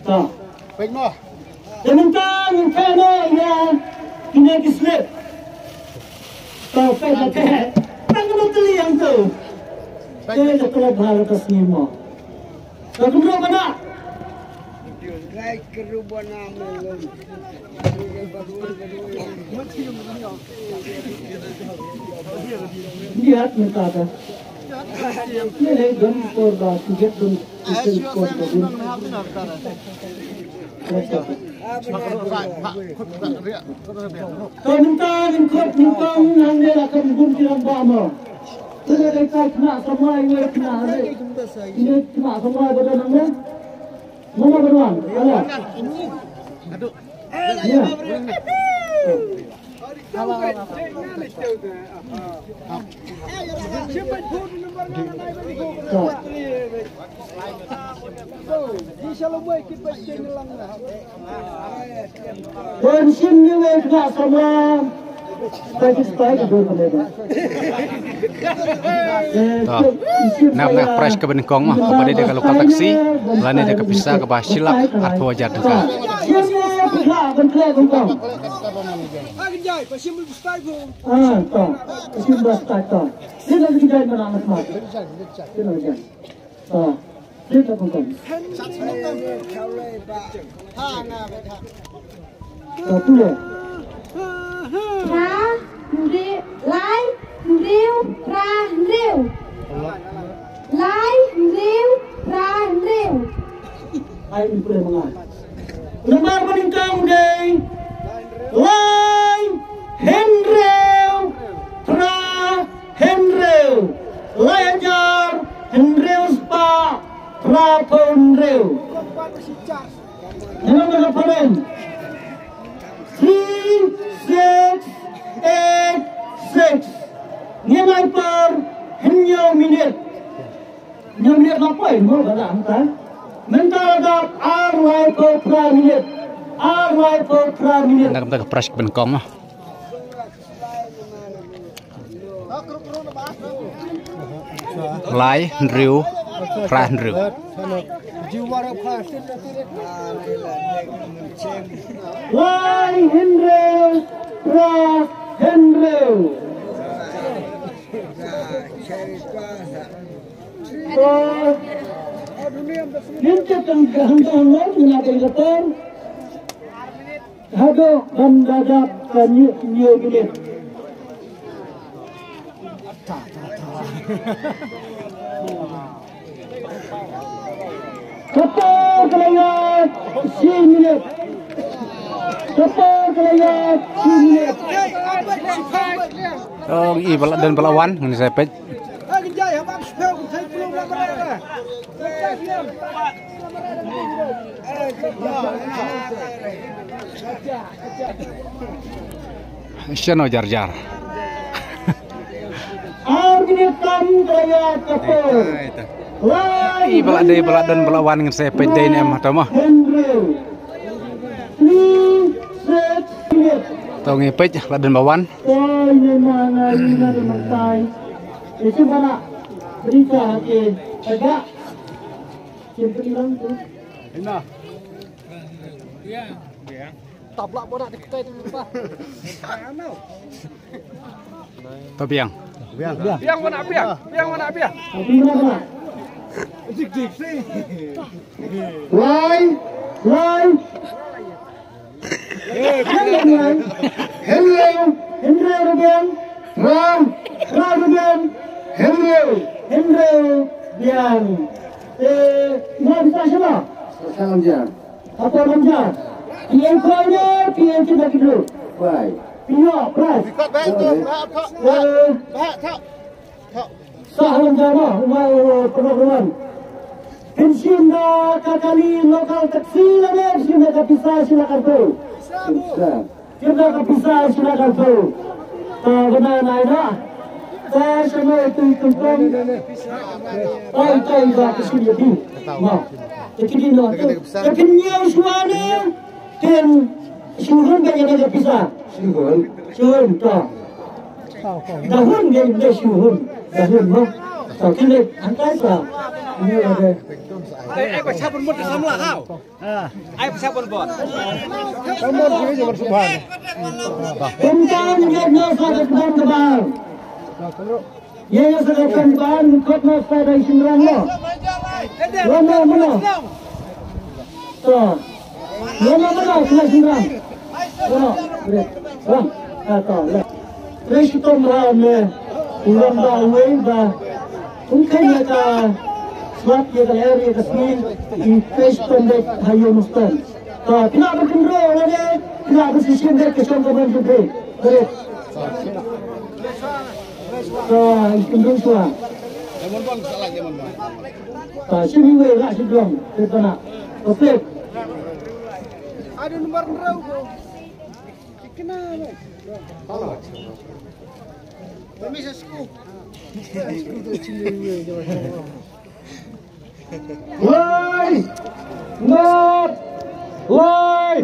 Tak. Baik noh. Sementara yang kena yang kena dislip. Kau pegang tangan teli yang tu. Saya telah berharap ke semua. Kau kemudian mana? Rai kerubuan amal. Lihat minta apa? Ini gun korban, tiga gun korban. Kau minta ingkut ingkang yang dia akan gun tiang bama. Tidak ada kena semua ini kena ada. Ini kena semua pada nama. Mana beruang? Ada. Aduh. Ya. Bensin juga kena semua. Spike dulu mereka. Nak price ke Beningkong mah kepada dia kalau taksi, lainnya dia kepisah ke Basilak atau wajar juga. Ayo boleh mengalah. Lembar Beningkong day. Line Henreu Tra Henreu Layajar Henreu Spa Tra Henreu. Jangan berkepadan. 3686 nilai per hanya minit. Hanya minit apa ini? Mau berapa entah? Mental dap R per minit. R per minit. Nak kita price ke Beningkong mah. Lai Riu Pra Riu. Lai Henreu Pra Henreu. Nanti tengah-tengah mengapai kata, ada mendadak new unit. Kata kelayat 10 minit. Kata kelayat 10 minit. Oh, dan pelawan ini saya pej. Siapa jar-jar? Balak dan pelawan dengan saya pej ini mah tahu mah. Tahu ngepej dan bawan. Itu mana berita ke agak simpan hilang tu. Enak. Ya. Tablak borak dekat tu apa? Tobiang. Biang mana biang? Biang mana biang? Mana? Dik sih. Line. Henreu again. Ram again. Henreu biang. Mana bisa siapa? Salam jar. Apa namanya? PN kau-nya, PN kita dulu. Baik. Pino, price. Ikut baik tu. Baik tak. Salam jama, umai pengaruan. Pensiun dah kali lokal taksi lagi, pensiun dah kepisah silakan tu. Pensiun dah kepisah silakan tu. Benar naida. Saya semua itu tumpang. Oh itu dah kesini lagi. Nah, jadi ni tu. Tapi ni usuannya dan syuhun banyak dah kepisah. Syuhun tak. Dahun dia syuhun. Dahun mah. Tak kena angkat sah. Ini ada. Ai pasal pun buat sama lah kau. Ai pasal pun buat. Kamu kiri jalan subhan. Kencang jadinya sakit kebal. Yang sakit kebal kot nak pada isinran lo. Mana? So, mana kena isinran. Mana? Bang, atau le. Terus kita merana ulang bawai bah. Mungkin mereka swab yang area kesini di face pendek hayu mustan. So, tidak berkendaraan lagi, tidak bersisian dari kesantunan juga. Baik. So, kendung suah. Lemon bang salah lemon bang. So, sini wei sidong, terkena. Okey. Ada nomor berapa? Kenapa? Kami sesku. Woi, not, woi,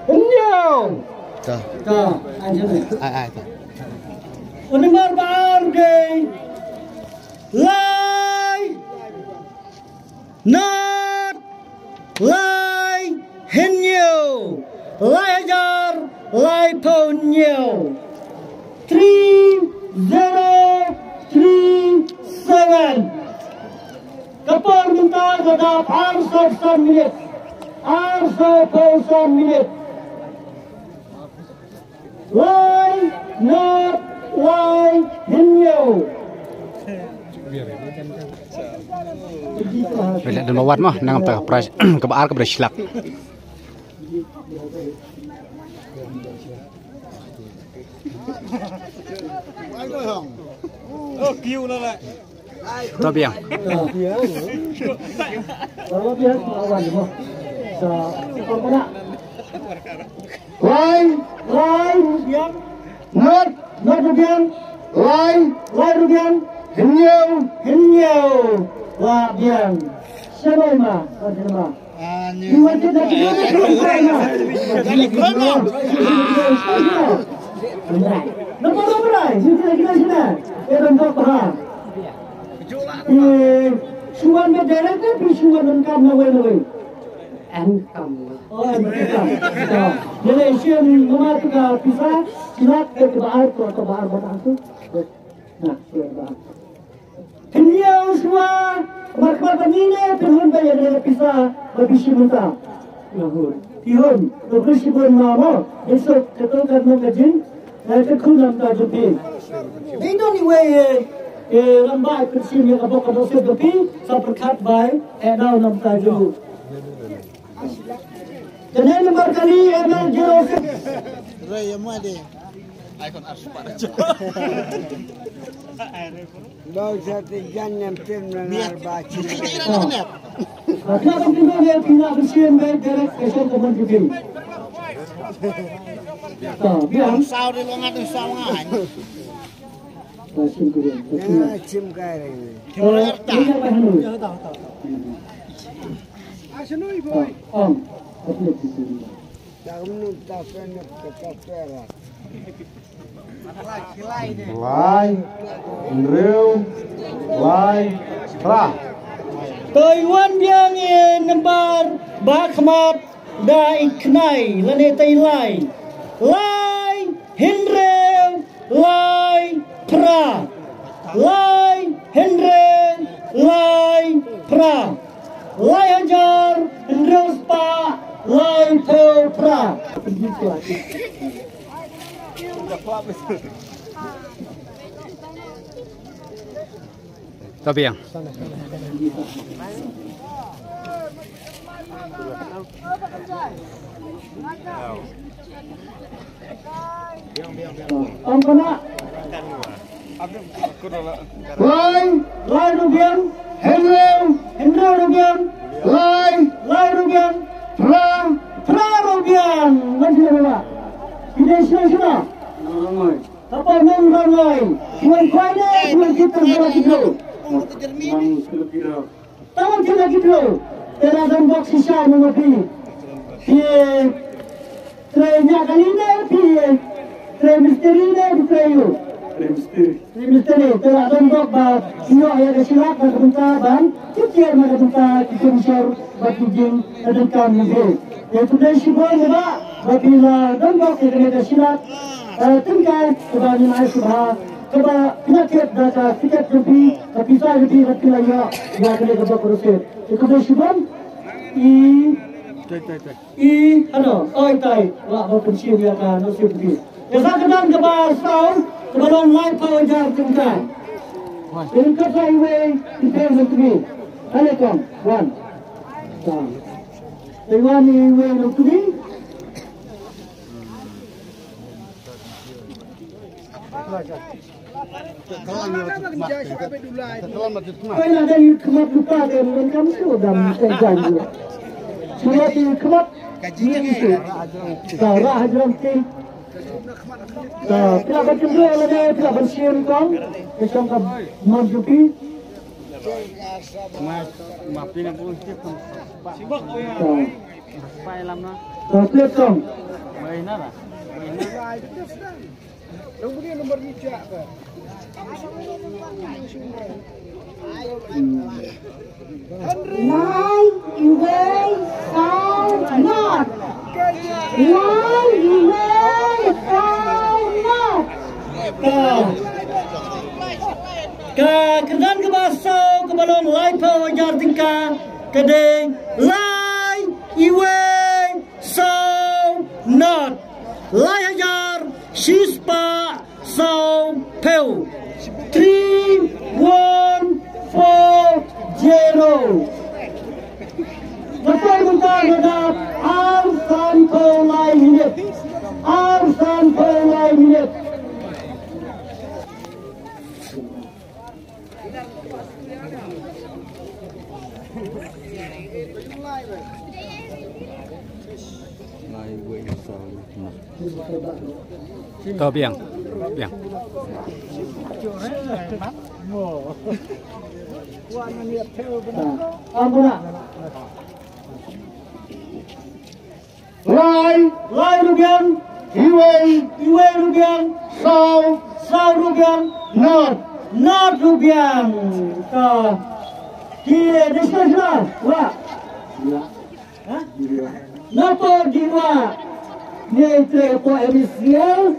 nyau. Dah. Dah, aja. Ai. Nomor baru gay. Lai, not, lai, nyau. Lai ajar, lai nyau. 3037. Kapal minta gedap 400 minit. 400 minit. Lai, not, lai, nyau. Bila dan mawat mah nang ta price kebaar ke silak. Oh, kiu nak. Tu biang. Kalau dia lawan mo. So, apa nak? Lai rupiah. Not rupiah. Lai rupiah. Henyau. Wah biang. Siapa mah? Iwan kita Nomor sini. Untuk apa? Suwan berjalan ke suwan engkau nawai. Engkau. Oh, engkau. Jadi isian nomor kita bisa silat ke bahar batang tu. Nah, silat. Kenyau semua markah begini turun bayar dari pisah berbisi muntah. Ihun, berbisi pun nama. Esok ketul kerana kajin, kekun nampak jadi. Itu ni way lambai kersin yang abang abang sebepi, saperkat bay, edau nampak jadi. Jadi nomor kali ML 06. Raya made. Icon Arsupa. Bau satu jangan tim dengan baca. Kenapa kita dia tidak bersihin baik dari kesan teman juga. Biar Sao di longat tu sao ngan. Jangan cim kaya ini. Ini apa hanu? Asyik boy. Apa itu? Jangan minta penek kecaperan. Lai, Andrew, Lai, Ra. Taiwan yang nembar bakmat da iknai lane tailai. Lai Henry Lai Pra. Lai Henry Lai Pra. Lai Hajar Andrew Spa Lai Pra. Tu biang. Om kena. Lai rupiah. Henry rupiah. Lai rupiah. Pra rupiah. Masih apa? Tidak sudah. Apa yang ramai? Tuan kuala, tuan kita berapa kilo? Tahu kita kilo. Dalam box sisa mengopi. Trennya kali ini, tren misteri ini, trayu. Misteri telah tembok bah sio ayah silap dan bentar ban kecil mana bentar kita misal batu jing dan kan mungkin. Yaitu dari sibuk ni bah bila tembok kita kena silap tinggal kebanyakan air subah keba penyakit data tiket lebih pisah lebih lebih lagi yang kena kebak proses. Itu dari sibuk ano oi tai lah berpensiun dia kan nasib lebih. Jasa kedang kebal setahun kebalong live power jar tingkat. Ini kata highway kita menteri. Alekom one. Taiwan highway menteri. Kau yang ada kemat lupa dengan kamu sudah janji. Sudah di kemat kajian itu. Sarah hajaran tim. Tidak berjumpa lagi, tidak bersihin kong. Kesang ke Marjuki. Maafin aku sih. Sibuk ya. Film na. Translate kong. Mainan lah. Kemudian nomor 3. Line away, sound not. Line away, sound not. Kedan ke basau ke balong live wajar tingkah kedeng line away, sound not. Line ajar sispa sound peu. 3, 1, 4, 0. Lepas bentar hadap Arsan Pelai Minit. Arsan Pelai Minit. Tahu biang. Ampuna. Lai rugian. Iwe rugian. Sau rugian. Not rugian. Dia diskuslah. Wah. Napa diwa? Ni itu apa emisial?